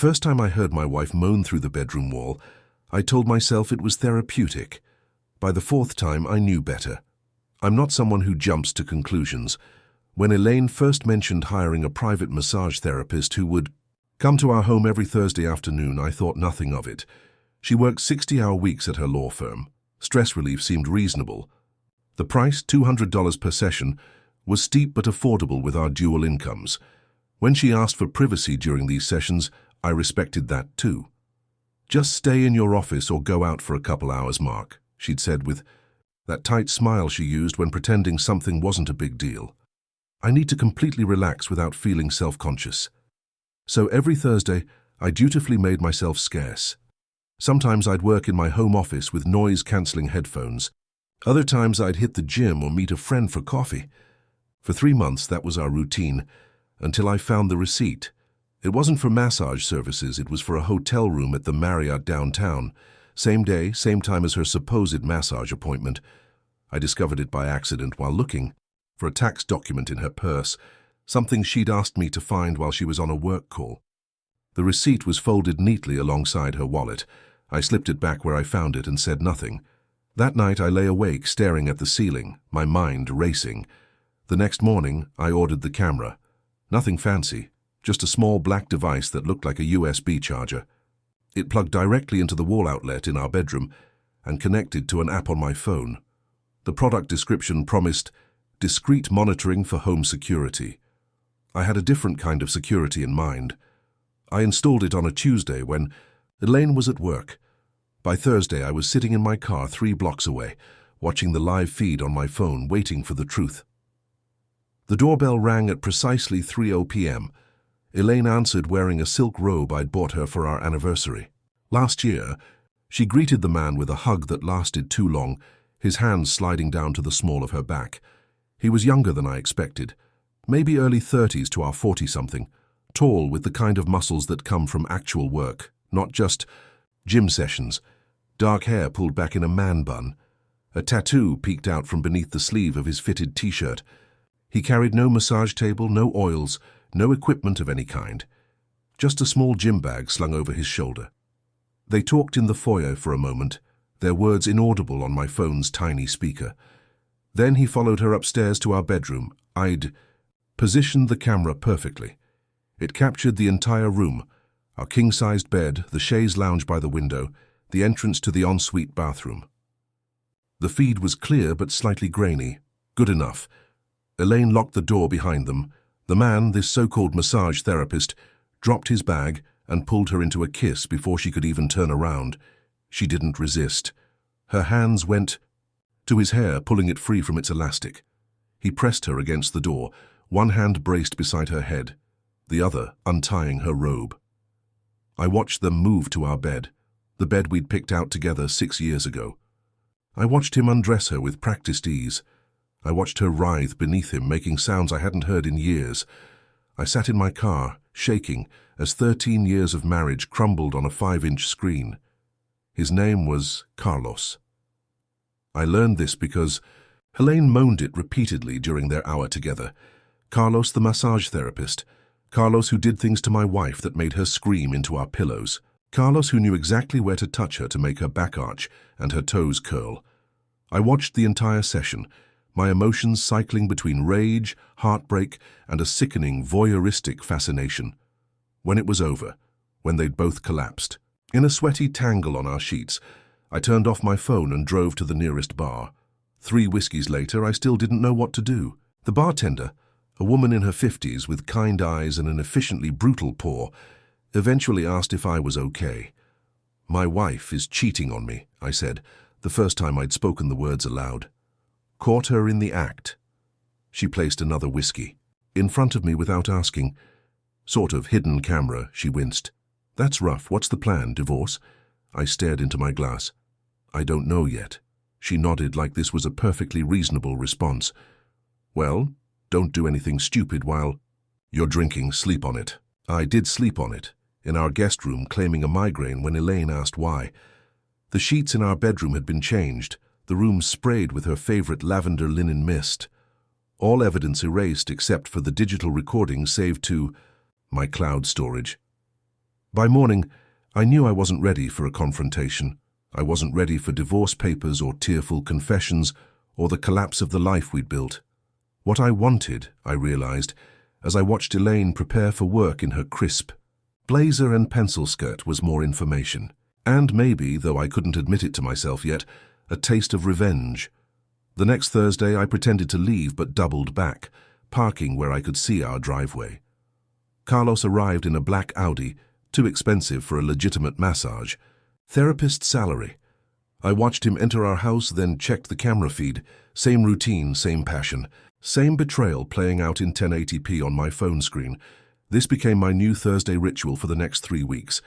first time I heard my wife moan through the bedroom wall, I told myself it was therapeutic. By the fourth time, I knew better. I'm not someone who jumps to conclusions. When Elaine first mentioned hiring a private massage therapist who would come to our home every Thursday afternoon, I thought nothing of it. She worked 60-hour weeks at her law firm. Stress relief seemed reasonable. The price, $200 per session, was steep but affordable with our dual incomes. When she asked for privacy during these sessions, I respected that too. "Just stay in your office or go out for a couple hours, Mark," she'd said with that tight smile she used when pretending something wasn't a big deal. I need to completely relax without feeling self-conscious. So every Thursday, I dutifully made myself scarce. Sometimes I'd work in my home office with noise-canceling headphones. Other times I'd hit the gym or meet a friend for coffee. For 3 months, that was our routine, until I found the receipt. It wasn't for massage services, it was for a hotel room at the Marriott downtown. Same day, same time as her supposed massage appointment. I discovered it by accident while looking for a tax document in her purse, something she'd asked me to find while she was on a work call. The receipt was folded neatly alongside her wallet. I slipped it back where I found it and said nothing. That night I lay awake staring at the ceiling, my mind racing. The next morning I ordered the camera. Nothing fancy, just a small black device that looked like a USB charger. It plugged directly into the wall outlet in our bedroom and connected to an app on my phone. The product description promised discreet monitoring for home security. I had a different kind of security in mind. I installed it on a Tuesday when Elaine was at work. By Thursday, I was sitting in my car 3 blocks away, watching the live feed on my phone, waiting for the truth. The doorbell rang at precisely 3:00 p.m. Elaine answered wearing a silk robe I'd bought her for our anniversary. Last year, she greeted the man with a hug that lasted too long, his hands sliding down to the small of her back. He was younger than I expected, maybe early 30s to our 40-something, tall with the kind of muscles that come from actual work, not just gym sessions. Dark hair pulled back in a man bun. A tattoo peeked out from beneath the sleeve of his fitted t-shirt. He carried no massage table, no oils, no equipment of any kind. Just a small gym bag slung over his shoulder. They talked in the foyer for a moment, their words inaudible on my phone's tiny speaker. Then he followed her upstairs to our bedroom. I'd positioned the camera perfectly. It captured the entire room, our king-sized bed, the chaise lounge by the window, the entrance to the ensuite bathroom. The feed was clear but slightly grainy. Good enough. Elaine locked the door behind them. The man, this so-called massage therapist, dropped his bag and pulled her into a kiss before she could even turn around. She didn't resist. Her hands went to his hair, pulling it free from its elastic. He pressed her against the door, one hand braced beside her head, the other untying her robe. I watched them move to our bed, the bed we'd picked out together 6 years ago. I watched him undress her with practiced ease. I watched her writhe beneath him, making sounds I hadn't heard in years. I sat in my car, shaking, as 13 years of marriage crumbled on a 5-inch screen. His name was Carlos. I learned this because Elaine moaned it repeatedly during their hour together. Carlos, the massage therapist. Carlos, who did things to my wife that made her scream into our pillows. Carlos, who knew exactly where to touch her to make her back arch and her toes curl. I watched the entire session, my emotions cycling between rage, heartbreak, and a sickening, voyeuristic fascination. When it was over, when they'd both collapsed, in a sweaty tangle on our sheets, I turned off my phone and drove to the nearest bar. 3 whiskeys later, I still didn't know what to do. The bartender, a woman in her 50s with kind eyes and an efficiently brutal paw, eventually asked if I was okay. "My wife is cheating on me," I said, the first time I'd spoken the words aloud. Caught her in the act. She placed another whiskey in front of me without asking. Sort of hidden camera, she winced. "That's rough. What's the plan, divorce?" I stared into my glass. "I don't know yet." She nodded like this was a perfectly reasonable response. "Well, don't do anything stupid while you're drinking. Sleep on it." I did sleep on it, in our guest room, claiming a migraine when Elaine asked why. The sheets in our bedroom had been changed, the room sprayed with her favorite lavender linen mist. All evidence erased except for the digital recording saved to my cloud storage. By morning, I knew I wasn't ready for a confrontation. I wasn't ready for divorce papers or tearful confessions or the collapse of the life we'd built. What I wanted, I realized, as I watched Elaine prepare for work in her crisp blazer and pencil skirt, was more information. And maybe, though I couldn't admit it to myself yet, a taste of revenge. The next Thursday I pretended to leave but doubled back, parking where I could see our driveway. Carlos arrived in a black Audi, too expensive for a legitimate massage. Therapist salary. I watched him enter our house, then checked the camera feed. Same routine, same passion. Same betrayal playing out in 1080p on my phone screen. This became my new Thursday ritual for the next 3 weeks.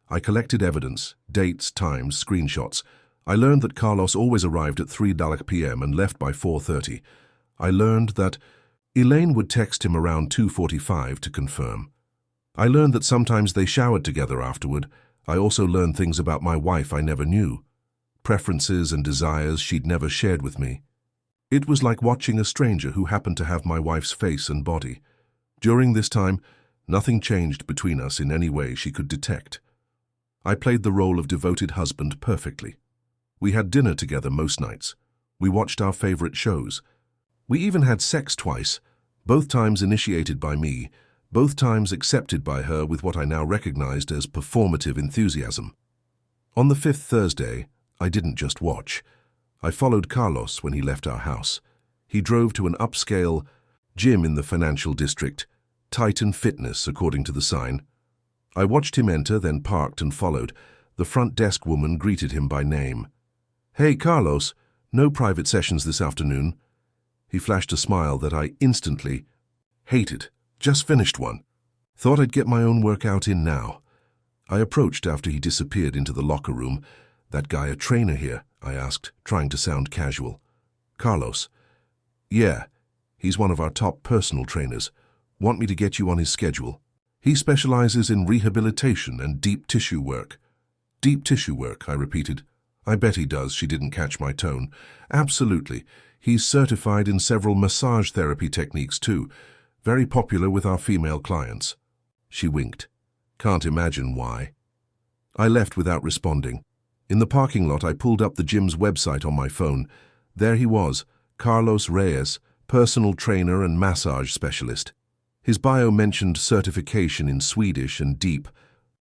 I collected evidence, dates, times, screenshots. I learned that Carlos always arrived at 3 p.m. and left by 4:30. I learned that Elaine would text him around 2:45 to confirm. I learned that sometimes they showered together afterward. I also learned things about my wife I never knew. Preferences and desires she'd never shared with me. It was like watching a stranger who happened to have my wife's face and body. During this time, nothing changed between us in any way she could detect. I played the role of devoted husband perfectly. We had dinner together most nights. We watched our favorite shows. We even had sex twice, both times initiated by me, both times accepted by her with what I now recognized as performative enthusiasm. On the 5th Thursday, I didn't just watch. I followed Carlos when he left our house. He drove to an upscale gym in the financial district, Titan Fitness, according to the sign. I watched him enter, then parked and followed. The front desk woman greeted him by name. "Hey, Carlos, no private sessions this afternoon." He flashed a smile that I instantly hated. Just finished one. Thought I'd get my own workout in now. I approached after he disappeared into the locker room. "That guy a trainer here?" I asked, trying to sound casual. "Carlos." "Yeah, he's one of our top personal trainers. Want me to get you on his schedule? He specializes in rehabilitation and deep tissue work." "Deep tissue work," I repeated. "I bet he does," she didn't catch my tone. "Absolutely. He's certified in several massage therapy techniques too. Very popular with our female clients." She winked. "Can't imagine why." I left without responding. In the parking lot, I pulled up the gym's website on my phone. There he was, Carlos Reyes, personal trainer and massage specialist. His bio mentioned certification in Swedish and deep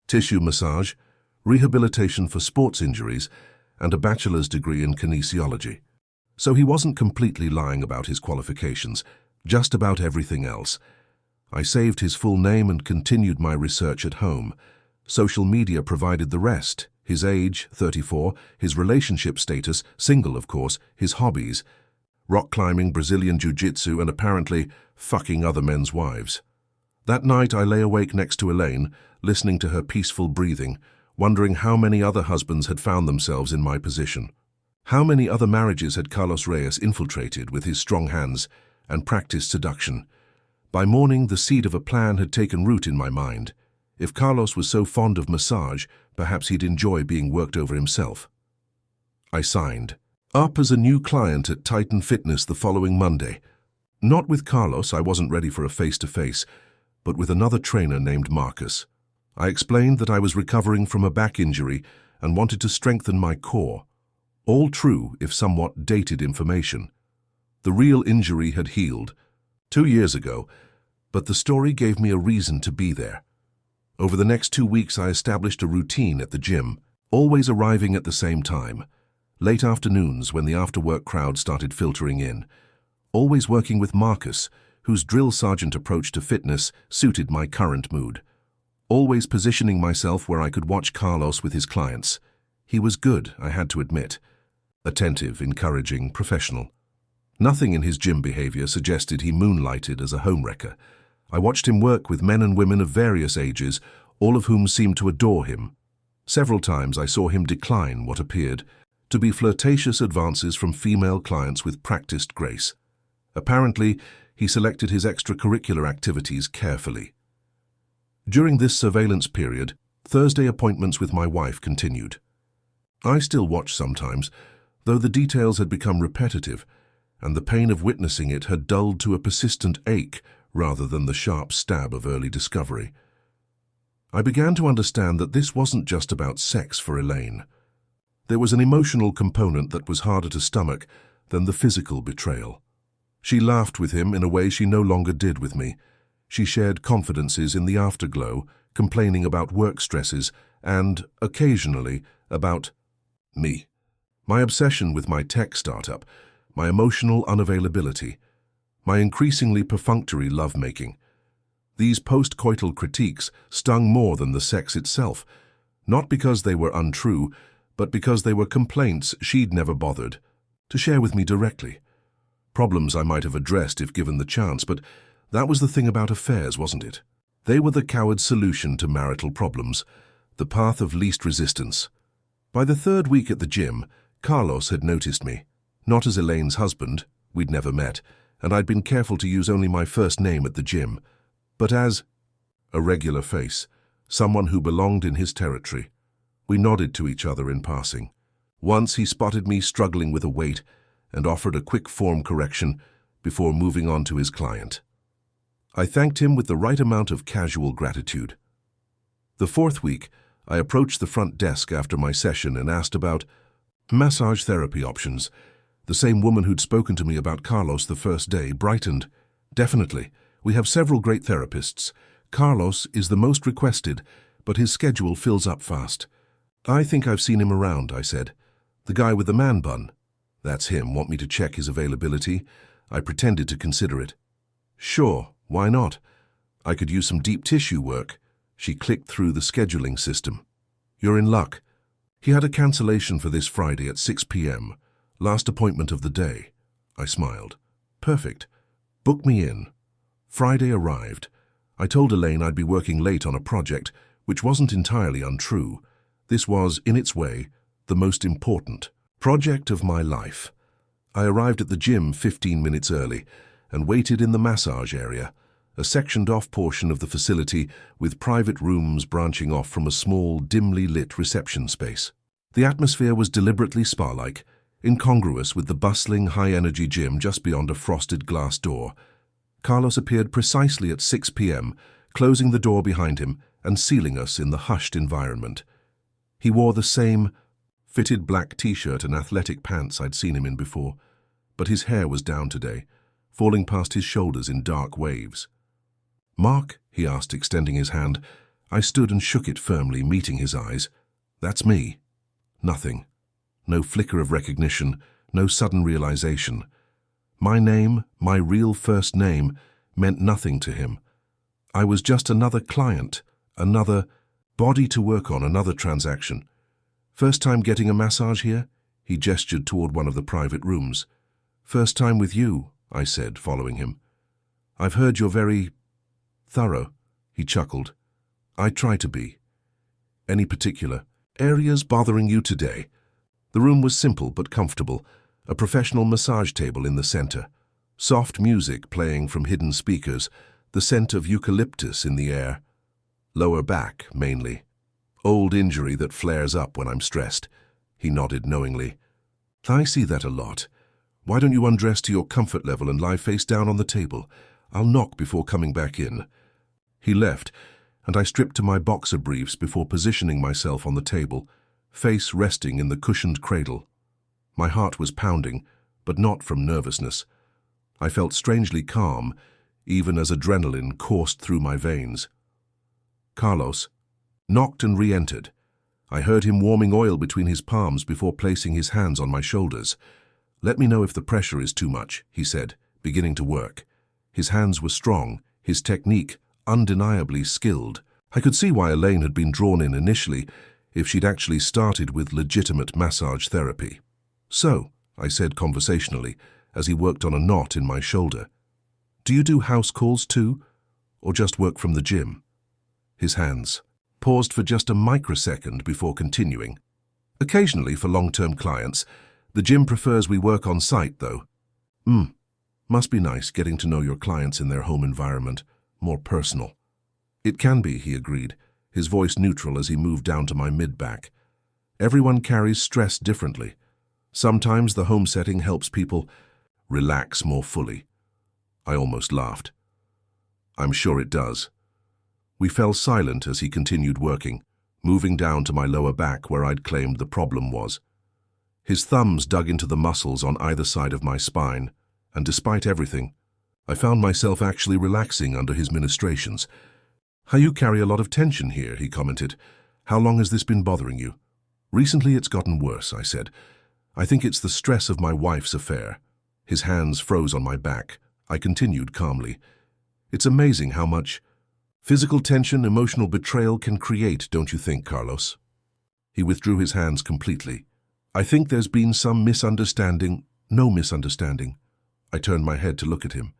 tissue massage, rehabilitation for sports injuries, and a bachelor's degree in kinesiology. So he wasn't completely lying about his qualifications, just about everything else. I saved his full name and continued my research at home. Social media provided the rest. His age, 34, his relationship status, single of course, his hobbies, rock climbing, Brazilian jiu-jitsu, and apparently fucking other men's wives. That night I lay awake next to Elaine, listening to her peaceful breathing, wondering how many other husbands had found themselves in my position. How many other marriages had Carlos Reyes infiltrated with his strong hands and practiced seduction? By morning, the seed of a plan had taken root in my mind. If Carlos was so fond of massage, perhaps he'd enjoy being worked over himself. I signed up as a new client at Titan Fitness the following Monday. Not with Carlos, I wasn't ready for a face-to-face, but with another trainer named Marcus. I explained that I was recovering from a back injury and wanted to strengthen my core. All true, if somewhat dated information. The real injury had healed 2 years ago, but the story gave me a reason to be there. Over the next 2 weeks, I established a routine at the gym, always arriving at the same time. Late afternoons when the after-work crowd started filtering in. Always working with Marcus, whose drill sergeant approach to fitness suited my current mood. Always positioning myself where I could watch Carlos with his clients. He was good, I had to admit. Attentive, encouraging, professional. Nothing in his gym behavior suggested he moonlighted as a homewrecker. I watched him work with men and women of various ages, all of whom seemed to adore him. Several times I saw him decline what appeared to be flirtatious advances from female clients with practiced grace. Apparently, he selected his extracurricular activities carefully. During this surveillance period, Thursday appointments with my wife continued. I still watch sometimes, though the details had become repetitive, and the pain of witnessing it had dulled to a persistent ache rather than the sharp stab of early discovery. I began to understand that this wasn't just about sex for Elaine. There was an emotional component that was harder to stomach than the physical betrayal. She laughed with him in a way she no longer did with me. She shared confidences in the afterglow, complaining about work stresses and, occasionally, about me. My obsession with my tech startup, my emotional unavailability, my increasingly perfunctory lovemaking. These post-coital critiques stung more than the sex itself, not because they were untrue, but because they were complaints she'd never bothered to share with me directly. Problems I might have addressed if given the chance, but that was the thing about affairs, wasn't it? They were the coward's solution to marital problems, the path of least resistance. By the third week at the gym, Carlos had noticed me, not as Elaine's husband, we'd never met, and I'd been careful to use only my first name at the gym, but as a regular face, someone who belonged in his territory. We nodded to each other in passing. Once he spotted me struggling with a weight and offered a quick form correction before moving on to his client. I thanked him with the right amount of casual gratitude. The fourth week, I approached the front desk after my session and asked about massage therapy options. The same woman who'd spoken to me about Carlos the first day brightened. Definitely. We have several great therapists. Carlos is the most requested, but his schedule fills up fast. I think I've seen him around, I said. The guy with the man bun. That's him. Want me to check his availability? I pretended to consider it. Sure, why not? I could use some deep tissue work. She clicked through the scheduling system. You're in luck. He had a cancellation for this Friday at 6 p.m. Last appointment of the day. I smiled. Perfect. Book me in. Friday arrived. I told Elaine I'd be working late on a project, which wasn't entirely untrue. This was, in its way, the most important project of my life. I arrived at the gym 15 minutes early and waited in the massage area, a sectioned-off portion of the facility with private rooms branching off from a small, dimly lit reception space. The atmosphere was deliberately spa-like, incongruous with the bustling, high-energy gym just beyond a frosted glass door. Carlos appeared precisely at 6 p.m., closing the door behind him and sealing us in the hushed environment. He wore the same fitted black t-shirt and athletic pants I'd seen him in before, but his hair was down today, falling past his shoulders in dark waves. "Mark?" he asked, extending his hand. I stood and shook it firmly, meeting his eyes. "That's me." Nothing. No flicker of recognition, no sudden realization. My name, my real first name, meant nothing to him. I was just another client, another body to work on, another transaction. "First time getting a massage here?" He gestured toward one of the private rooms. "First time with you," I said, following him. "I've heard you're very thorough," he chuckled. "I try to be." "Any particular areas bothering you today?" The room was simple but comfortable, a professional massage table in the center, soft music playing from hidden speakers, the scent of eucalyptus in the air. "Lower back, mainly. Old injury that flares up when I'm stressed." He nodded knowingly. "I see that a lot. Why don't you undress to your comfort level and lie face down on the table? I'll knock before coming back in." He left, and I stripped to my boxer briefs before positioning myself on the table, face resting in the cushioned cradle. My heart was pounding, but not from nervousness. I felt strangely calm, even as adrenaline coursed through my veins. Carlos knocked and re-entered. I heard him warming oil between his palms before placing his hands on my shoulders. "Let me know if the pressure is too much," he said, beginning to work. His hands were strong, his technique undeniably skilled. I could see why Elaine had been drawn in initially, if she'd actually started with legitimate massage therapy. "So," I said conversationally, as he worked on a knot in my shoulder, "do you do house calls too, or just work from the gym?" His hands paused for just a microsecond before continuing. "Occasionally for long-term clients. The gym prefers we work on site, though." Must be nice getting to know your clients in their home environment, more personal." "It can be," he agreed, his voice neutral as he moved down to my mid-back. "Everyone carries stress differently. Sometimes the home setting helps people relax more fully." I almost laughed. "I'm sure it does." We fell silent as he continued working, moving down to my lower back where I'd claimed the problem was. His thumbs dug into the muscles on either side of my spine, and despite everything, I found myself actually relaxing under his ministrations. "How you carry a lot of tension here," he commented. "How long has this been bothering you?" "Recently it's gotten worse," I said. "I think it's the stress of my wife's affair." His hands froze on my back. I continued calmly. "It's amazing how much physical tension, emotional betrayal can create, don't you think, Carlos?" He withdrew his hands completely. "I think there's been some misunderstanding." "No misunderstanding." I turned my head to look at him.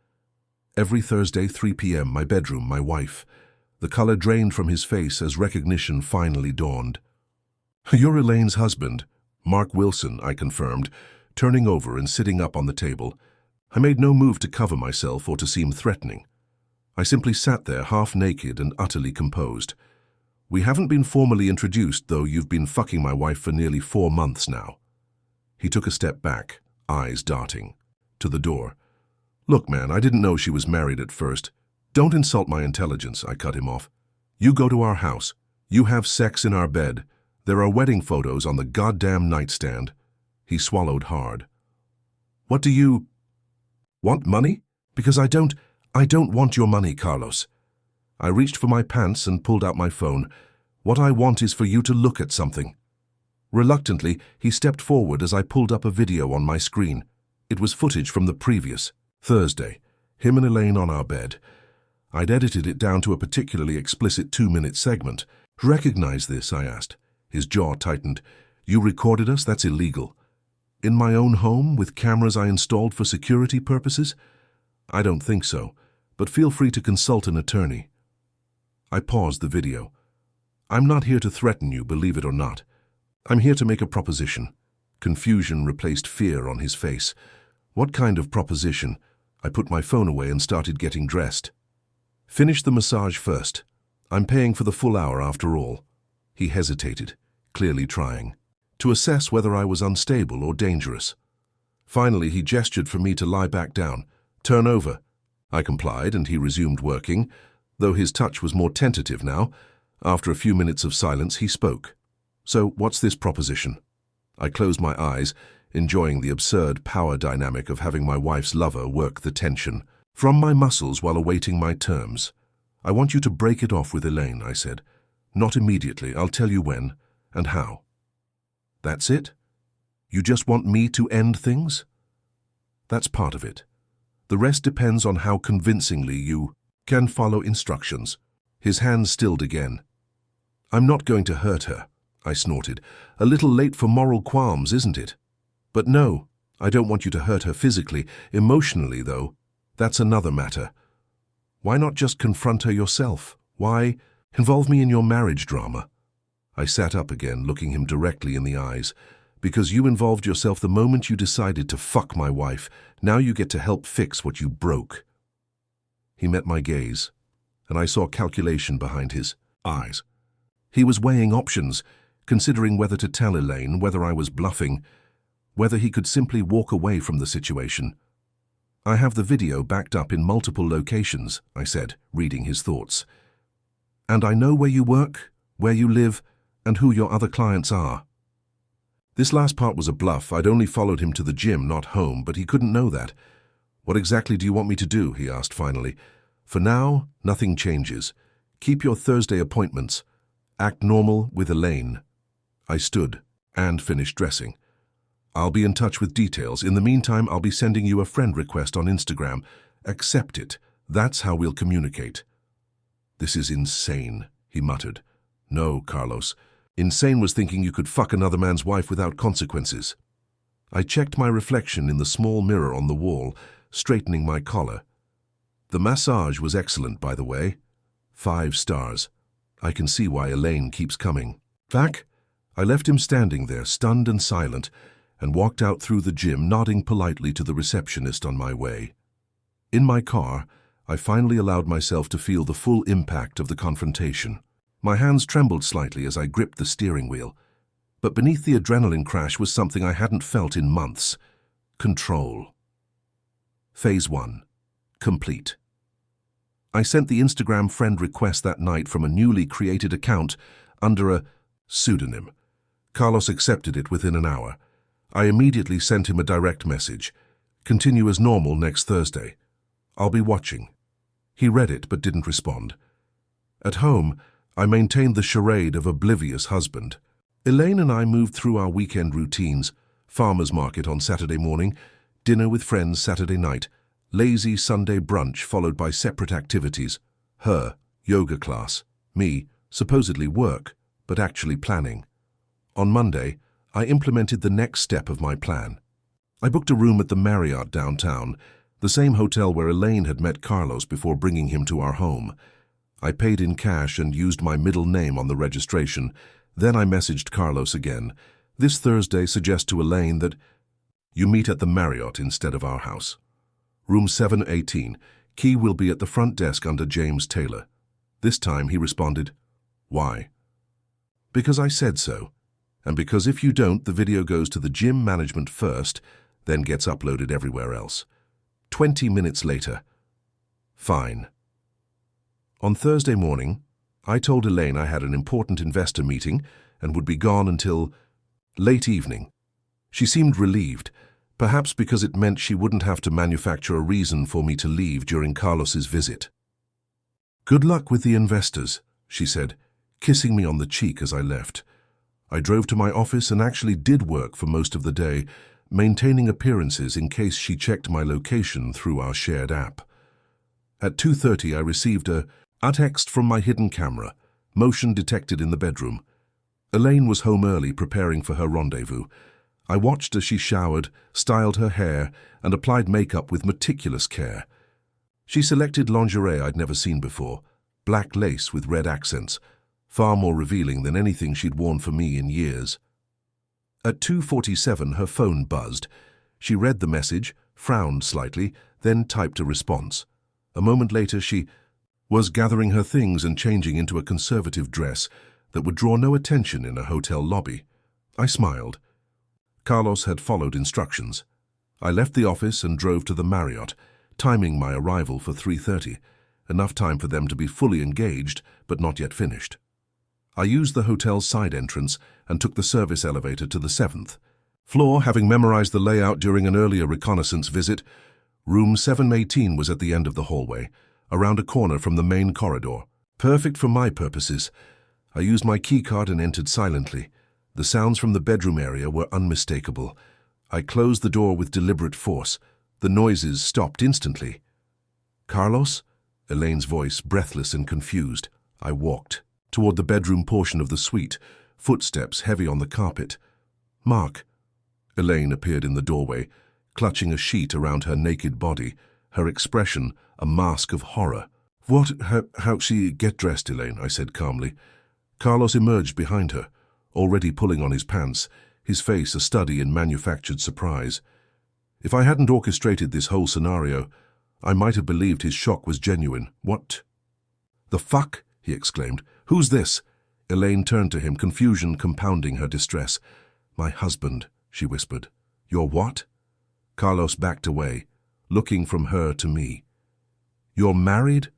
"Every Thursday, 3 p.m., my bedroom, my wife." The color drained from his face as recognition finally dawned. "You're Elaine's husband." "Mark Wilson," I confirmed, turning over and sitting up on the table. I made no move to cover myself or to seem threatening. I simply sat there half-naked and utterly composed. "We haven't been formally introduced, though you've been fucking my wife for nearly 4 months now." He took a step back, eyes darting, to the door. "Look, man, I didn't know she was married at first." "Don't insult my intelligence," I cut him off. "You go to our house. You have sex in our bed. There are wedding photos on the goddamn nightstand." He swallowed hard. "What do you want? Money? Because I don't want your money, Carlos." I reached for my pants and pulled out my phone. "What I want is for you to look at something." Reluctantly, he stepped forward as I pulled up a video on my screen. It was footage from the previous Thursday, him and Elaine on our bed. I'd edited it down to a particularly explicit 2-minute segment. "Recognize this?" I asked. His jaw tightened. "You recorded us? That's illegal." "In my own home, with cameras I installed for security purposes?" "I don't think so, but feel free to consult an attorney." I paused the video. "I'm not here to threaten you, believe it or not. I'm here to make a proposition." Confusion replaced fear on his face. "What kind of proposition?" I put my phone away and started getting dressed. "Finish the massage first. I'm paying for the full hour after all." He hesitated, clearly trying to assess whether I was unstable or dangerous. Finally, he gestured for me to lie back down. "Turn over." I complied, and he resumed working, though his touch was more tentative now. After a few minutes of silence, he spoke. "So, what's this proposition?" I closed my eyes, enjoying the absurd power dynamic of having my wife's lover work the tension from my muscles while awaiting my terms. "I want you to break it off with Elaine," I said. "Not immediately. I'll tell you when and how." "That's it? You just want me to end things?" "That's part of it. The rest depends on how convincingly you can follow instructions." His hands stilled again. "I'm not going to hurt her," I snorted. "A little late for moral qualms, isn't it?" "But no, I don't want you to hurt her physically. Emotionally, though, that's another matter. Why not just confront her yourself? Why involve me in your marriage drama?" I sat up again, looking him directly in the eyes. "Because you involved yourself the moment you decided to fuck my wife. Now you get to help fix what you broke." He met my gaze, and I saw calculation behind his eyes. He was weighing options, considering whether to tell Elaine, whether I was bluffing, whether he could simply walk away from the situation. "I have the video backed up in multiple locations," I said, reading his thoughts. "And I know where you work, where you live, and who your other clients are." This last part was a bluff. I'd only followed him to the gym, not home, but he couldn't know that. "What exactly do you want me to do?" he asked finally. "For now, nothing changes. Keep your Thursday appointments. Act normal with Elaine." I stood and finished dressing. "I'll be in touch with details. In the meantime, I'll be sending you a friend request on Instagram. Accept it. That's how we'll communicate." "This is insane," he muttered. "No, Carlos. Insane was thinking you could fuck another man's wife without consequences." I checked my reflection in the small mirror on the wall, straightening my collar. The massage was excellent, by the way. 5 stars. I can see why Elaine keeps coming. Back? I left him standing there, stunned and silent, and walked out through the gym, nodding politely to the receptionist on my way. In my car, I finally allowed myself to feel the full impact of the confrontation. My hands trembled slightly as I gripped the steering wheel, but beneath the adrenaline crash was something I hadn't felt in months: control. Phase 1. Complete. I sent the Instagram friend request that night from a newly created account under a pseudonym. Carlos accepted it within an hour. I immediately sent him a direct message. Continue as normal next Thursday. I'll be watching. He read it but didn't respond. At home, I maintained the charade of oblivious husband. Elaine and I moved through our weekend routines: farmer's market on Saturday morning, dinner with friends Saturday night, lazy Sunday brunch followed by separate activities: her, yoga class; me, supposedly work, but actually planning. On Monday, I implemented the next step of my plan. I booked a room at the Marriott downtown, the same hotel where Elaine had met Carlos before bringing him to our home. I paid in cash and used my middle name on the registration. Then I messaged Carlos again. This Thursday, suggest to Elaine that you meet at the Marriott instead of our house. Room 718. Key will be at the front desk under James Taylor. This time he responded, "Why?" "Because I said so. And because if you don't, the video goes to the gym management first, then gets uploaded everywhere else." 20 minutes later. Fine. On Thursday morning, I told Elaine I had an important investor meeting and would be gone until late evening. She seemed relieved, perhaps because it meant she wouldn't have to manufacture a reason for me to leave during Carlos's visit. "Good luck with the investors," she said, kissing me on the cheek as I left. I drove to my office and actually did work for most of the day, maintaining appearances in case she checked my location through our shared app. At 2:30 I received a text from my hidden camera, motion detected in the bedroom. Elaine was home early preparing for her rendezvous. I watched as she showered, styled her hair, and applied makeup with meticulous care. She selected lingerie I'd never seen before, black lace with red accents, far more revealing than anything she'd worn for me in years. At 2:47 her phone buzzed. She read the message, frowned slightly, then typed a response. A moment later she was gathering her things and changing into a conservative dress that would draw no attention in a hotel lobby. I smiled. Carlos had followed instructions. I left the office and drove to the Marriott, timing my arrival for 3:30, enough time for them to be fully engaged but not yet finished. I used the hotel's side entrance and took the service elevator to the 7th floor, having memorized the layout during an earlier reconnaissance visit. Room 718 was at the end of the hallway, around a corner from the main corridor. Perfect for my purposes. I used my keycard and entered silently. The sounds from the bedroom area were unmistakable. I closed the door with deliberate force. The noises stopped instantly. "Carlos?" Elaine's voice, breathless and confused. I walked toward the bedroom portion of the suite, footsteps heavy on the carpet. "Mark." Elaine appeared in the doorway, clutching a sheet around her naked body, her expression a mask of horror. "What? How'd she get dressed, Elaine?" I said calmly. Carlos emerged behind her, already pulling on his pants, his face a study in manufactured surprise. If I hadn't orchestrated this whole scenario, I might have believed his shock was genuine. "What the fuck?" he exclaimed. "Who's this?" Elaine turned to him, confusion compounding her distress. "My husband," she whispered. "Your what?" Carlos backed away, looking from her to me. "You're married?"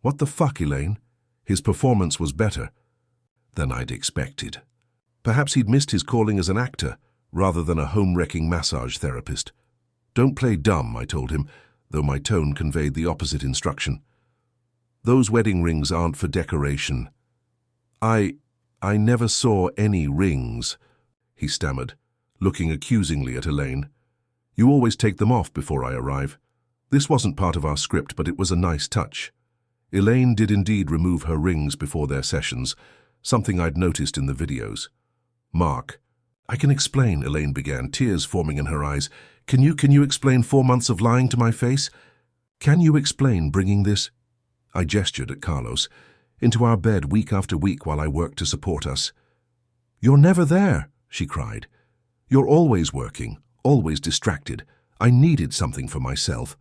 "What the fuck, Elaine?" His performance was better than I'd expected. Perhaps he'd missed his calling as an actor, rather than a home-wrecking massage therapist. "Don't play dumb," I told him, though my tone conveyed the opposite instruction. "Those wedding rings aren't for decoration." I never saw any rings," he stammered, looking accusingly at Elaine. "You always take them off before I arrive. This wasn't part of our script, but it was a nice touch." Elaine did indeed remove her rings before their sessions, something I'd noticed in the videos. "Mark." "I can explain," Elaine began, tears forming in her eyes. Can you explain 4 months of lying to my face? Can you explain bringing this—" I gestured at Carlos, "into our bed week after week while I worked to support us?" "You're never there," she cried. "You're always working, always distracted. I needed something for myself."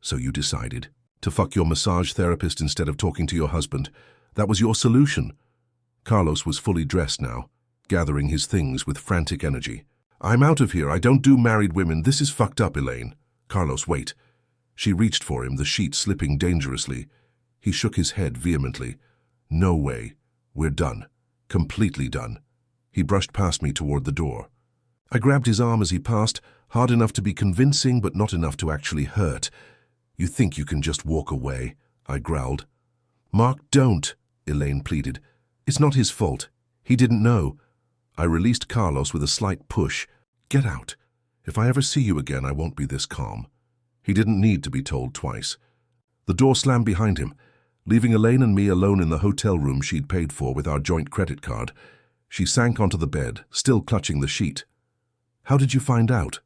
"So you decided to fuck your massage therapist instead of talking to your husband. That was your solution." Carlos was fully dressed now, gathering his things with frantic energy. "I'm out of here. I don't do married women. This is fucked up, Elaine." "Carlos, wait." She reached for him, the sheet slipping dangerously. He shook his head vehemently. No way. We're done. Completely done. He brushed past me toward the door. I grabbed his arm as he passed, hard enough to be convincing but not enough to actually hurt. You think you can just walk away? I growled. Mark, don't, Elaine pleaded. It's not his fault. He didn't know. I released Carlos with a slight push. Get out. If I ever see you again, I won't be this calm. He didn't need to be told twice. The door slammed behind him, leaving Elaine and me alone in the hotel room she'd paid for with our joint credit card. She sank onto the bed, still clutching the sheet. How did you find out?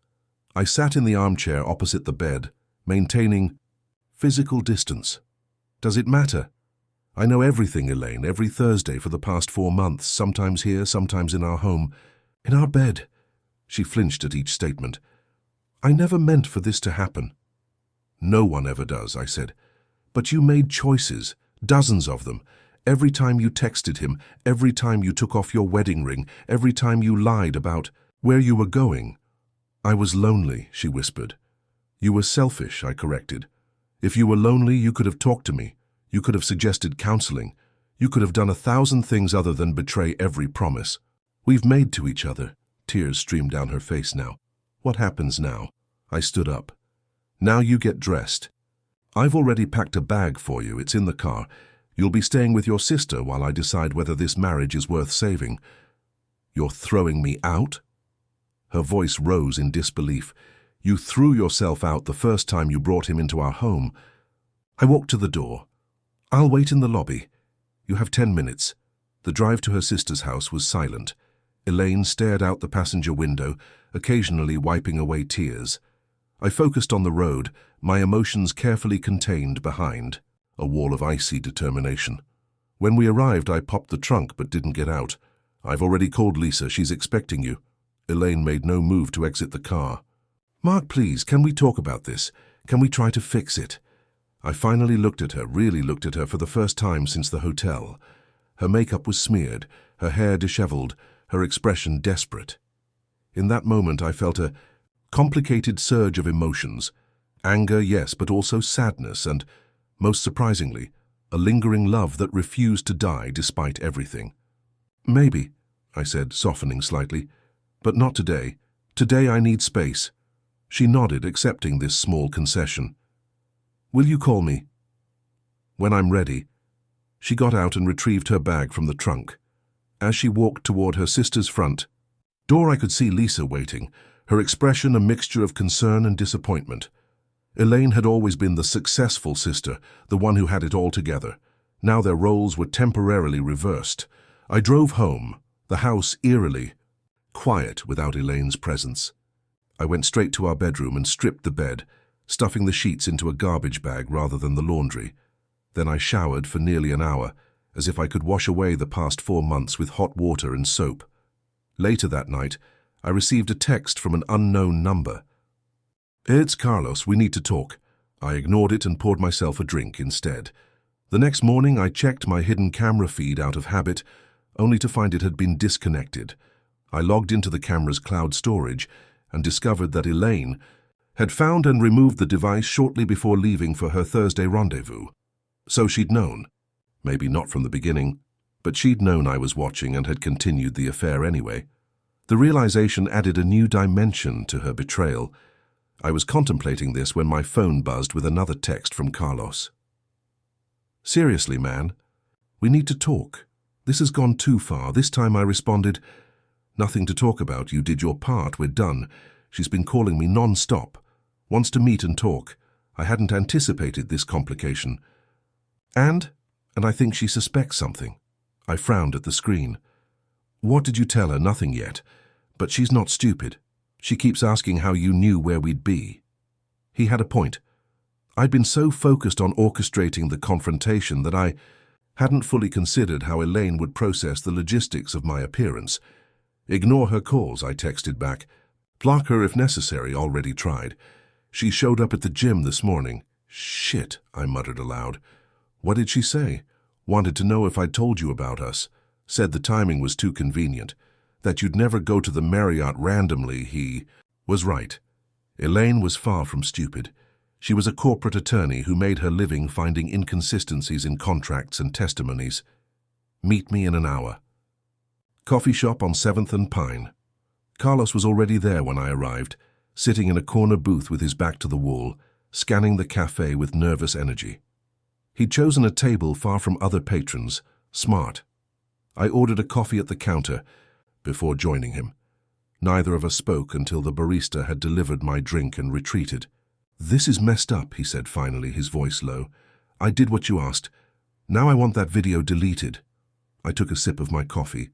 I sat in the armchair opposite the bed, maintaining physical distance. Does it matter? I know everything, Elaine, every Thursday for the past 4 months, sometimes here, sometimes in our home, in our bed. She flinched at each statement. I never meant for this to happen. No one ever does, I said. But you made choices, dozens of them. Every time you texted him, every time you took off your wedding ring, every time you lied about where you were going. I was lonely, she whispered. You were selfish, I corrected. If you were lonely, you could have talked to me. You could have suggested counseling. You could have done 1,000 things other than betray every promise. We've made to each other. Tears streamed down her face now. What happens now? I stood up. Now you get dressed. I've already packed a bag for you. It's in the car. You'll be staying with your sister while I decide whether this marriage is worth saving. You're throwing me out? Her voice rose in disbelief. You threw yourself out the first time you brought him into our home. I walked to the door. I'll wait in the lobby. You have 10 minutes. The drive to her sister's house was silent. Elaine stared out the passenger window, occasionally wiping away tears. I focused on the road, my emotions carefully contained behind a wall of icy determination. When we arrived, I popped the trunk but didn't get out. I've already called Lisa. She's expecting you. Elaine made no move to exit the car. Mark, please, can we talk about this? Can we try to fix it? I finally looked at her, really looked at her for the first time since the hotel. Her makeup was smeared, her hair disheveled, her expression desperate. In that moment, I felt a complicated surge of emotions. Anger, yes, but also sadness and, most surprisingly, a lingering love that refused to die despite everything. Maybe, I said, softening slightly, but not today. Today I need space. She nodded, accepting this small concession. Will you call me? When I'm ready. She got out and retrieved her bag from the trunk. As she walked toward her sister's front door, I could see Lisa waiting, her expression a mixture of concern and disappointment. Elaine had always been the successful sister, the one who had it all together. Now their roles were temporarily reversed. I drove home, the house eerily quiet without Elaine's presence. I went straight to our bedroom and stripped the bed, stuffing the sheets into a garbage bag rather than the laundry. Then I showered for nearly an hour, as if I could wash away the past 4 months with hot water and soap. Later that night, I received a text from an unknown number. It's Carlos, we need to talk. I ignored it and poured myself a drink instead. The next morning, I checked my hidden camera feed out of habit, only to find it had been disconnected. I logged into the camera's cloud storage and discovered that Elaine had found and removed the device shortly before leaving for her Thursday rendezvous. So she'd known. Maybe not from the beginning, but she'd known I was watching and had continued the affair anyway. The realization added a new dimension to her betrayal. I was contemplating this when my phone buzzed with another text from Carlos. Seriously, man, we need to talk. This has gone too far. This time I responded, nothing to talk about. You did your part. We're done. She's been calling me non-stop. Wants to meet and talk. I hadn't anticipated this complication. And I think she suspects something. I frowned at the screen. What did you tell her? Nothing yet. But she's not stupid. She keeps asking how you knew where we'd be. He had a point. I'd been so focused on orchestrating the confrontation that I hadn't fully considered how Elaine would process the logistics of my appearance. Ignore her calls, I texted back. Block her if necessary, already tried. She showed up at the gym this morning. Shit, I muttered aloud. What did she say? Wanted to know if I'd told you about us. Said the timing was too convenient. That you'd never go to the Marriott randomly. He was right. Elaine was far from stupid. She was a corporate attorney who made her living finding inconsistencies in contracts and testimonies. Meet me in an hour. Coffee shop on 7th and Pine. Carlos was already there when I arrived, sitting in a corner booth with his back to the wall, scanning the cafe with nervous energy. He'd chosen a table far from other patrons, smart. I ordered a coffee at the counter before joining him. Neither of us spoke until the barista had delivered my drink and retreated. "This is messed up," he said finally, his voice low. "I did what you asked. Now I want that video deleted." I took a sip of my coffee.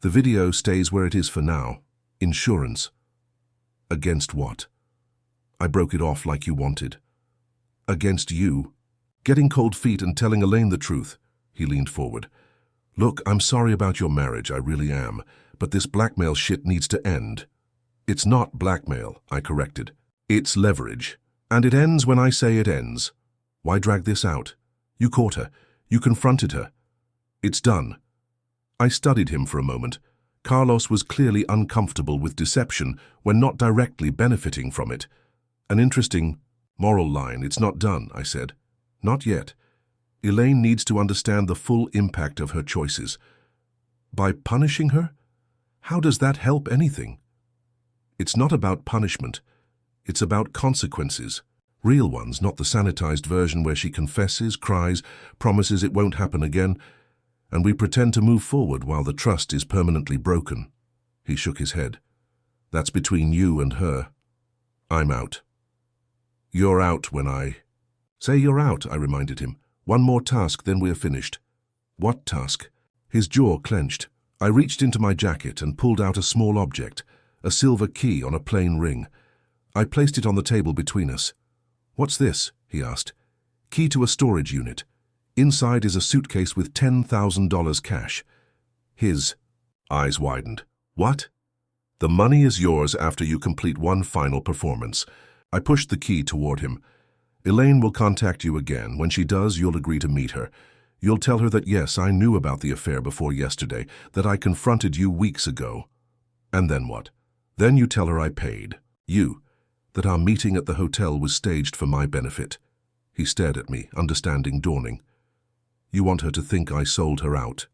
"The video stays where it is for now. Insurance." "Against what?" I broke it off like you wanted. "Against you. Getting cold feet and telling Elaine the truth." He leaned forward. "Look, I'm sorry about your marriage, I really am, but this blackmail shit needs to end." "It's not blackmail," I corrected. "It's leverage. And it ends when I say it ends. Why drag this out? You caught her. You confronted her. It's done." I studied him for a moment. Carlos was clearly uncomfortable with deception when not directly benefiting from it. "An interesting moral line. It's not done," I said. "Not yet. Elaine needs to understand the full impact of her choices." "By punishing her? How does that help anything?" "It's not about punishment. It's about consequences. Real ones, not the sanitized version where she confesses, cries, promises it won't happen again, and we pretend to move forward while the trust is permanently broken." He shook his head. "That's between you and her. I'm out." "You're out when I—" "Say you're out," I reminded him. "One more task, then we're finished." "What task?" His jaw clenched. I reached into my jacket and pulled out a small object, a silver key on a plain ring. I placed it on the table between us. "What's this?" he asked. "Key to a storage unit. Inside is a suitcase with $10,000 cash." His eyes widened. "What?" "The money is yours after you complete one final performance." I pushed the key toward him. "Elaine will contact you again. When she does, you'll agree to meet her. You'll tell her that yes, I knew about the affair before yesterday, that I confronted you weeks ago." "And then what?" "Then you tell her I paid. You. That our meeting at the hotel was staged for my benefit." He stared at me, understanding dawning. "You want her to think I sold her out?"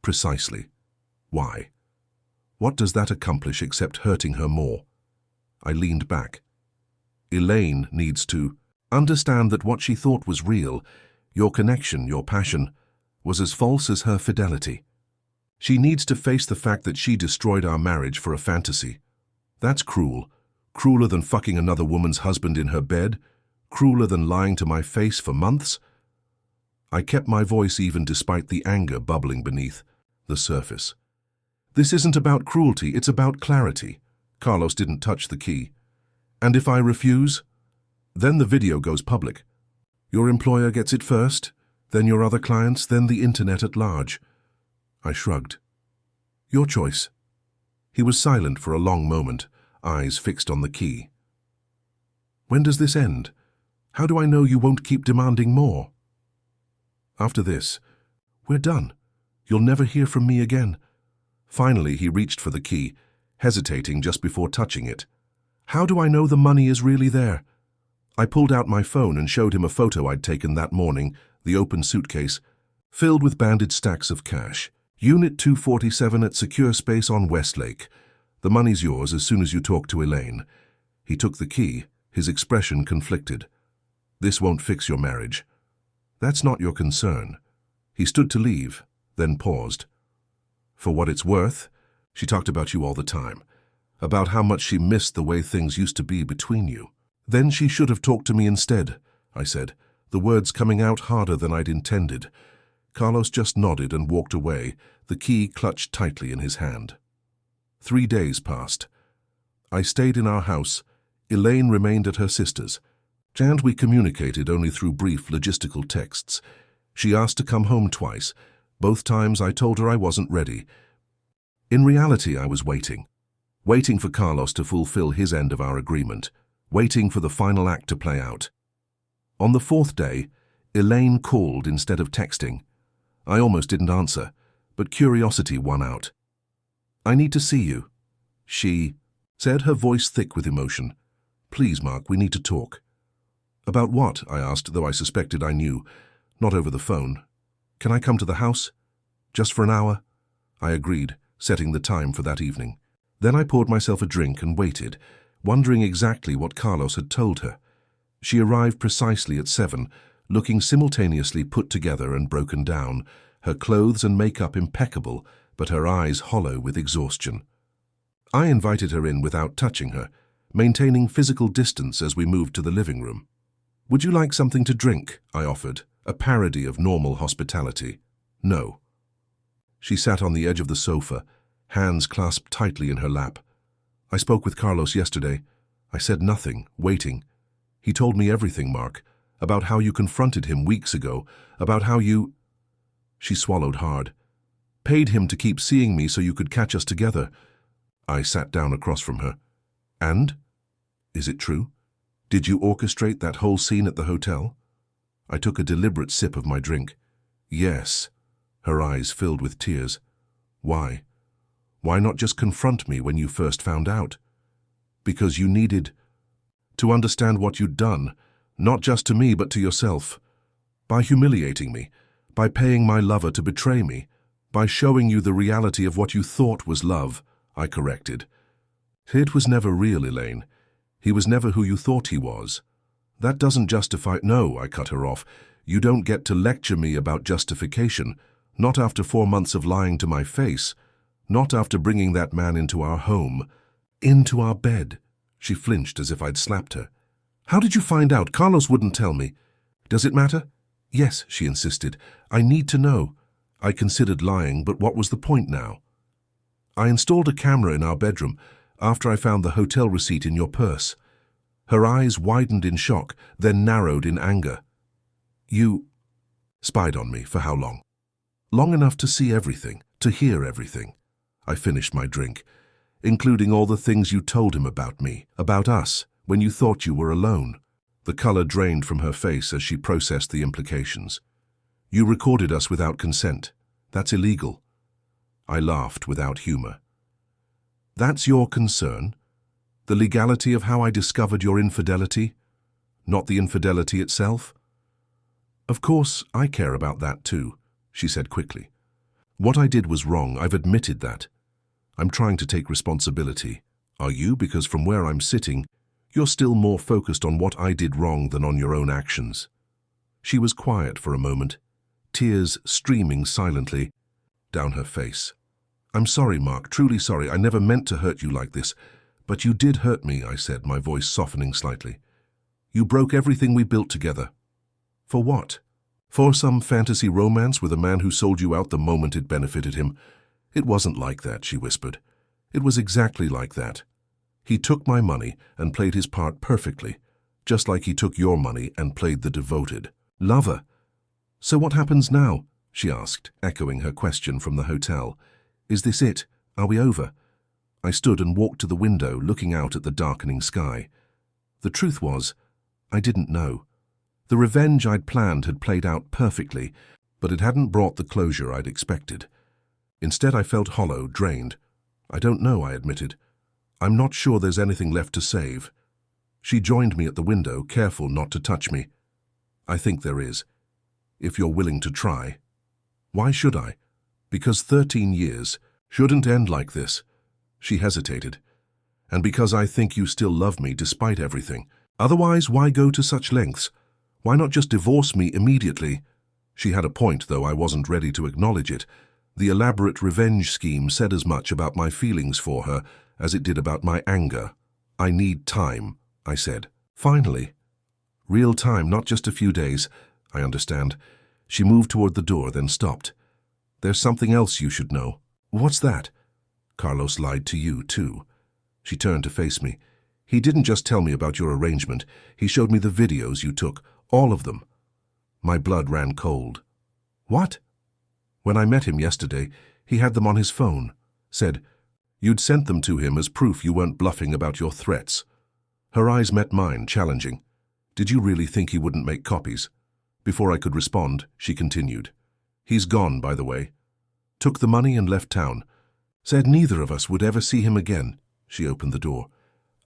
"Precisely. Why? What does that accomplish except hurting her more?" I leaned back. "Elaine needs to understand that what she thought was real, your connection, your passion, was as false as her fidelity. She needs to face the fact that she destroyed our marriage for a fantasy. That's cruel. Crueler than fucking another woman's husband in her bed. Crueler than lying to my face for months." I kept my voice even despite the anger bubbling beneath the surface. "This isn't about cruelty, it's about clarity." Carlos didn't touch the key. "And if I refuse? Then the video goes public. Your employer gets it first, then your other clients, then the internet at large." I shrugged. "Your choice." He was silent for a long moment, eyes fixed on the key. "When does this end? How do I know you won't keep demanding more?" "After this, we're done. You'll never hear from me again." Finally, he reached for the key, hesitating just before touching it. "How do I know the money is really there?" I pulled out my phone and showed him a photo I'd taken that morning, the open suitcase, filled with banded stacks of cash. "Unit 247 at Secure Space on Westlake. The money's yours as soon as you talk to Elaine." He took the key, his expression conflicted. "This won't fix your marriage." "That's not your concern." He stood to leave, then paused. "For what it's worth, she talked about you all the time, about how much she missed the way things used to be between you." "Then she should have talked to me instead," I said, the words coming out harder than I'd intended. Carlos just nodded and walked away, the key clutched tightly in his hand. 3 days passed. I stayed in our house. Elaine remained at her sister's, and we communicated only through brief logistical texts. She asked to come home twice. Both times I told her I wasn't ready. In reality, I was waiting for Carlos to fulfill his end of our agreement, waiting for the final act to play out. On the 4th day, Elaine called instead of texting. I almost didn't answer, but curiosity won out. "I need to see you," she said, her voice thick with emotion. "Please, Mark, we need to talk." About what? I asked, though I suspected I knew. Not over the phone. Can I come to the house? Just for an hour? I agreed, setting the time for that evening. Then I poured myself a drink and waited, wondering exactly what Carlos had told her. She arrived precisely at 7, looking simultaneously put together and broken down, her clothes and makeup impeccable, but her eyes hollow with exhaustion. I invited her in without touching her, maintaining physical distance as we moved to the living room. "Would you like something to drink?" I offered, a parody of normal hospitality. "No." She sat on the edge of the sofa, hands clasped tightly in her lap. "I spoke with Carlos yesterday. I said nothing, waiting. He told me everything, Mark, about how you confronted him weeks ago, about how you—" She swallowed hard. "Paid him to keep seeing me so you could catch us together." I sat down across from her. "And? Is it true? Did you orchestrate that whole scene at the hotel?" I took a deliberate sip of my drink. "Yes." Her eyes filled with tears. "Why? Why not just confront me when you first found out?" "Because you needed to understand what you'd done, not just to me but to yourself. By humiliating me, by paying my lover to betray me, by showing you the reality of what you thought was love," I corrected. "It was never real, Elaine. He was never who you thought he was. That doesn't justify—" "No," I cut her off. "You don't get to lecture me about justification, not after 4 months of lying to my face, not after bringing that man into our home, into our bed." She flinched as if I'd slapped her. "How did you find out? Carlos wouldn't tell me." "Does it matter?" "Yes," she insisted. "I need to know." I considered lying, but what was the point now? "I installed a camera in our bedroom after I found the hotel receipt in your purse." Her eyes widened in shock, then narrowed in anger. "You spied on me for how long?" "Long enough to see everything, to hear everything." I finished my drink. "Including all the things you told him about me, about us, when you thought you were alone." The color drained from her face as she processed the implications. "You recorded us without consent. That's illegal." I laughed without humor. "That's your concern? The legality of how I discovered your infidelity? Not the infidelity itself?" "Of course, I care about that too," she said quickly. "What I did was wrong, I've admitted that. I'm trying to take responsibility. Are you? Because from where I'm sitting, you're still more focused on what I did wrong than on your own actions." She was quiet for a moment, tears streaming silently down her face. "I'm sorry, Mark, truly sorry. I never meant to hurt you like this. But you did hurt me," I said, my voice softening slightly. "You broke everything we built together." "For what? For some fantasy romance with a man who sold you out the moment it benefited him?" "It wasn't like that," she whispered. "It was exactly like that. He took my money and played his part perfectly, just like he took your money and played the devoted lover." "So what happens now?" she asked, echoing her question from the hotel. "Is this it? Are we over?" I stood and walked to the window, looking out at the darkening sky. The truth was, I didn't know. The revenge I'd planned had played out perfectly, but it hadn't brought the closure I'd expected. Instead, I felt hollow, drained. "I don't know," I admitted. "I'm not sure there's anything left to save." She joined me at the window, careful not to touch me. "I think there is, if you're willing to try." "Why should I?" "Because 13 years shouldn't end like this." She hesitated. "And because I think you still love me despite everything. Otherwise, why go to such lengths? Why not just divorce me immediately?" She had a point, though I wasn't ready to acknowledge it. The elaborate revenge scheme said as much about my feelings for her as it did about my anger. "I need time," I said. "Finally." "Real time, not just a few days. I understand." She moved toward the door, then stopped. "There's something else you should know." "What's that?" "Carlos lied to you, too." She turned to face me. "He didn't just tell me about your arrangement. He showed me the videos you took, all of them." My blood ran cold. "What?" "When I met him yesterday, he had them on his phone. Said, you'd sent them to him as proof you weren't bluffing about your threats." Her eyes met mine, challenging. "Did you really think he wouldn't make copies?" Before I could respond, she continued. "He's gone, by the way. Took the money and left town. Said neither of us would ever see him again." She opened the door.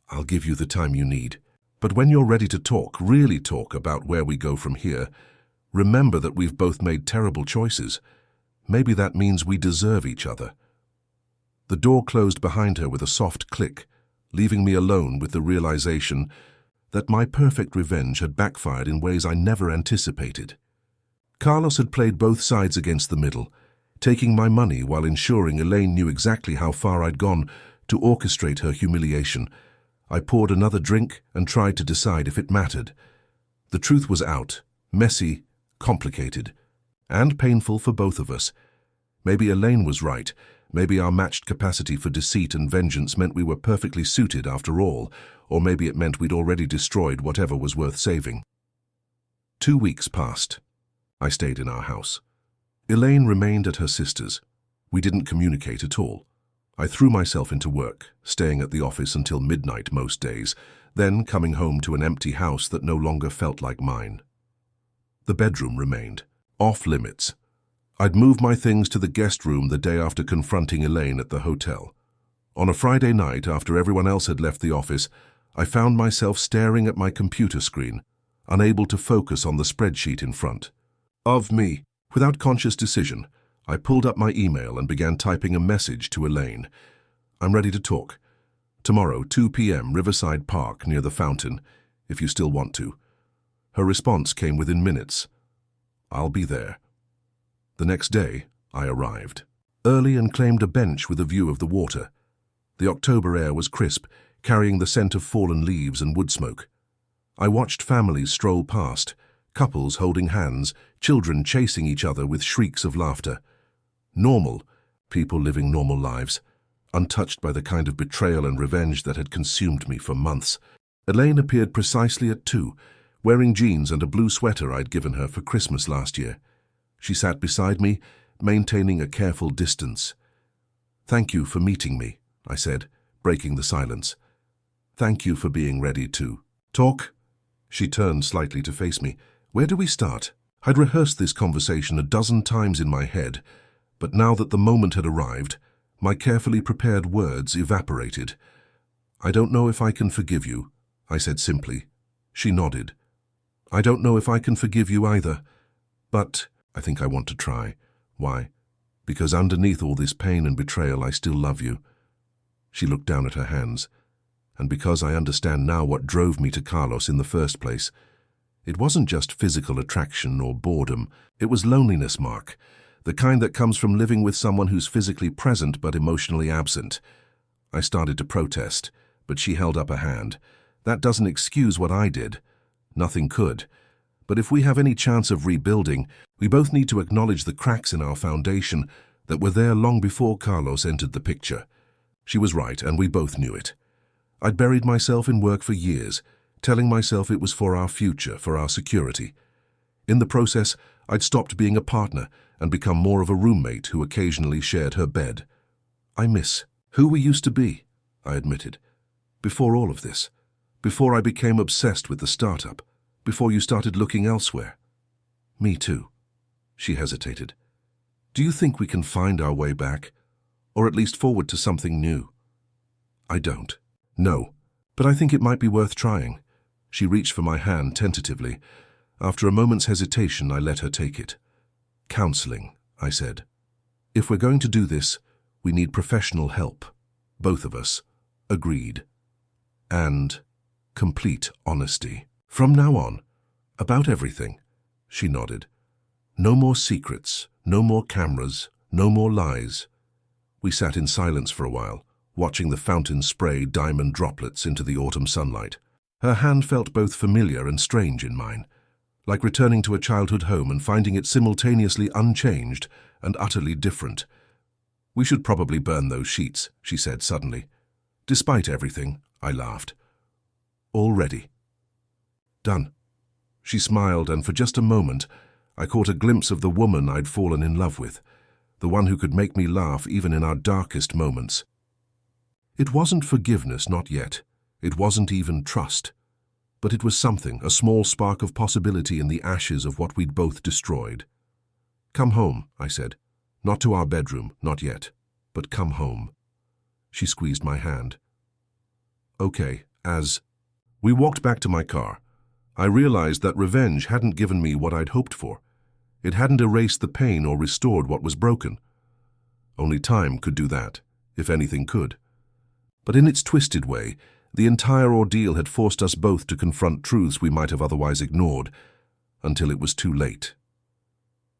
"I'll give you the time you need." But when you're ready to talk, really talk about where we go from here, remember that we've both made terrible choices. Maybe that means we deserve each other." The door closed behind her with a soft click, leaving me alone with the realization that my perfect revenge had backfired in ways I never anticipated. Carlos had played both sides against the middle, taking my money while ensuring Elaine knew exactly how far I'd gone to orchestrate her humiliation. I poured another drink and tried to decide if it mattered. The truth was out, messy, complicated, and painful for both of us. Maybe Elaine was right. Maybe our matched capacity for deceit and vengeance meant we were perfectly suited after all, or maybe it meant we'd already destroyed whatever was worth saving. 2 weeks passed. I stayed in our house. Elaine remained at her sister's. We didn't communicate at all. I threw myself into work, staying at the office until midnight most days, then coming home to an empty house that no longer felt like mine. The bedroom remained off limits. I'd moved my things to the guest room the day after confronting Elaine at the hotel. On a Friday night, after everyone else had left the office, I found myself staring at my computer screen, unable to focus on the spreadsheet in front of me. Without conscious decision, I pulled up my email and began typing a message to Elaine. "I'm ready to talk. Tomorrow, 2 p.m., Riverside Park, near the fountain, if you still want to." Her response came within minutes. "I'll be there." The next day, I arrived, early, and claimed a bench with a view of the water. The October air was crisp, carrying the scent of fallen leaves and wood smoke. I watched families stroll past, couples holding hands, children chasing each other with shrieks of laughter. Normal, people living normal lives, untouched by the kind of betrayal and revenge that had consumed me for months. Elaine appeared precisely at 2, wearing jeans and a blue sweater I'd given her for Christmas last year. She sat beside me, maintaining a careful distance. "Thank you for meeting me," I said, breaking the silence. "Thank you for being ready to talk." She turned slightly to face me. "Where do we start?" I'd rehearsed this conversation a dozen times in my head, but now that the moment had arrived, my carefully prepared words evaporated. "I don't know if I can forgive you," I said simply. She nodded. "I don't know if I can forgive you either, but I think I want to try." "Why?" "Because underneath all this pain and betrayal, I still love you." She looked down at her hands. "And because I understand now what drove me to Carlos in the first place. It wasn't just physical attraction or boredom. It was loneliness, Mark. The kind that comes from living with someone who's physically present but emotionally absent." I started to protest, but she held up a hand. "That doesn't excuse what I did. Nothing could. But if we have any chance of rebuilding, we both need to acknowledge the cracks in our foundation that were there long before Carlos entered the picture." She was right, and we both knew it. I'd buried myself in work for years, telling myself it was for our future, for our security. In the process, I'd stopped being a partner and become more of a roommate who occasionally shared her bed. "I miss who we used to be," I admitted. "Before all of this. Before I became obsessed with the startup. Before you started looking elsewhere." "Me too." She hesitated. "Do you think we can find our way back? Or at least forward to something new?" "I don't. No. But I think it might be worth trying." She reached for my hand tentatively. After a moment's hesitation, I let her take it. "Counseling," I said. "If we're going to do this, we need professional help. Both of us." Agreed. "And complete honesty. From now on, about everything." She nodded. "No more secrets, no more cameras, no more lies." We sat in silence for a while, watching the fountain spray diamond droplets into the autumn sunlight. Her hand felt both familiar and strange in mine, like returning to a childhood home and finding it simultaneously unchanged and utterly different. "We should probably burn those sheets," she said suddenly. "Despite everything," I laughed. "All ready." "Done." She smiled, and for just a moment, I caught a glimpse of the woman I'd fallen in love with, the one who could make me laugh even in our darkest moments. It wasn't forgiveness, not yet. It wasn't even trust. But it was something, a small spark of possibility in the ashes of what we'd both destroyed. "Come home," I said. "Not to our bedroom, not yet, but come home." She squeezed my hand. "Okay, as We walked back to my car. I realized that revenge hadn't given me what I'd hoped for. It hadn't erased the pain or restored what was broken. Only time could do that, if anything could. But in its twisted way, the entire ordeal had forced us both to confront truths we might have otherwise ignored, until it was too late.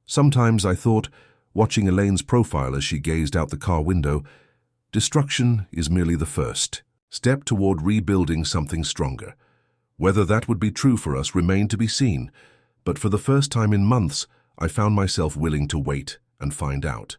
Sometimes I thought, watching Elaine's profile as she gazed out the car window, destruction is merely the first step toward rebuilding something stronger. Whether that would be true for us remained to be seen, but for the first time in months, I found myself willing to wait and find out.